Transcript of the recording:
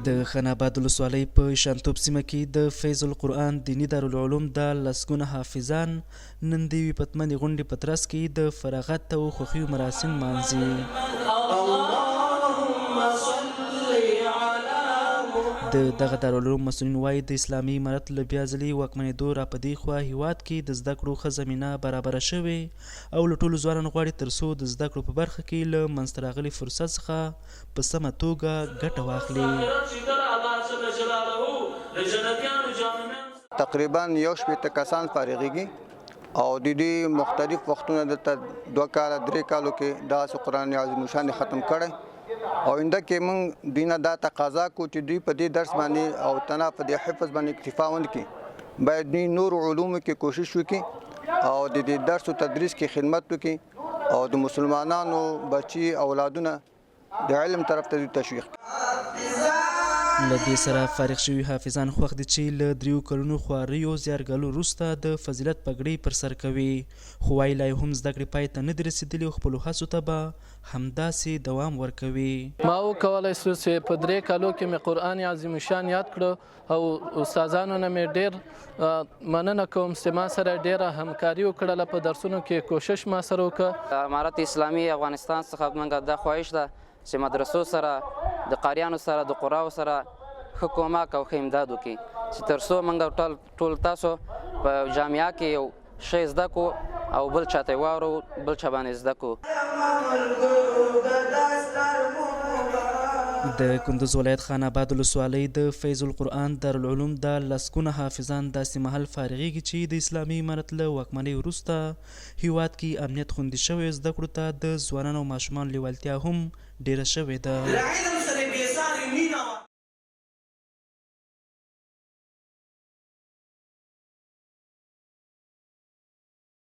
د خاناباد ولسوالۍ په شانتوب سیمه کې د فیض القرآن دیني دارالعلوم د لسګونه حافظان نن د یوې پتمنې غونډې په ترڅ کې د فراغت او خوښیو مراسم مانځي. د دغه دارالعلوم مسؤلین وایي د اسلامي امارت له بیا ځلې واکمنېدو را په دې خوا هیواد کې د زده کړو ښه زمینه برابره شوې او له ټولو ځوانانو غواړي تر څو د زده کړو په برخه کې له منځته راغلي فرصت څخه په سمه توګه ګټه واخلي. تقریبا 1 کسان فارغېږي او د دې مختلف وختونه دلته 2 کاله 3 کالو کې دا قرآن عظیم شان ختم کړی او انده کې موږ دینه دا تقاضا کو چې دوی په دې درس باندې او تنا په دې حفظ باندې اکتفا وکړي، باید دوی نور علومو کې کوشش وکړي او د دې درس او تدریس کې خدمت وکړي او د مسلمانانو بچي اولادونه د علم طرف ته تشویق کړي. له دې سره فارغ شوي حافظان خوښ دي چې له 3 کلونو خواریو زیارګالو وروسته د فضیلت پګړۍ پر سر کوي، خو وایي لا هم زده کړې پای ته نه دي رسېدلي او خپلو هڅو ته به همداسې دوام ورکوي. ما وکولی سو چې په 3 کالو کې مې قرآن عظیم شان یاد کړو او استادانو نه مې ډېر مننه کوم چې ما سره ډېره همکاري وکړله په درسونو کې کوشش ما سره وکړه. امارت اسلامي افغانستان څخه موږ دا خواهش ده چې مدرسو سره د قاریانو سره د قراو سره ښه کومک او ښه امداد وکړي چې تر څو موږ ټول تاسو په جامعه کې یو شی زده کړو او بل چاته یې واورو، بل چا باندې زده کړو. د کندوز ولایت خان آباد ولسوالۍ د فیض القرآن دارالعلوم د لسګونه حافظان داسې مهال فارغېږي چې د اسلامي امارت له واکمنۍ وروسته هیواد کې امنیت خوندي شوی، زده کړو ته د ځوانانو او ماشومانو لیوالتیا هم ډیره شوې ده.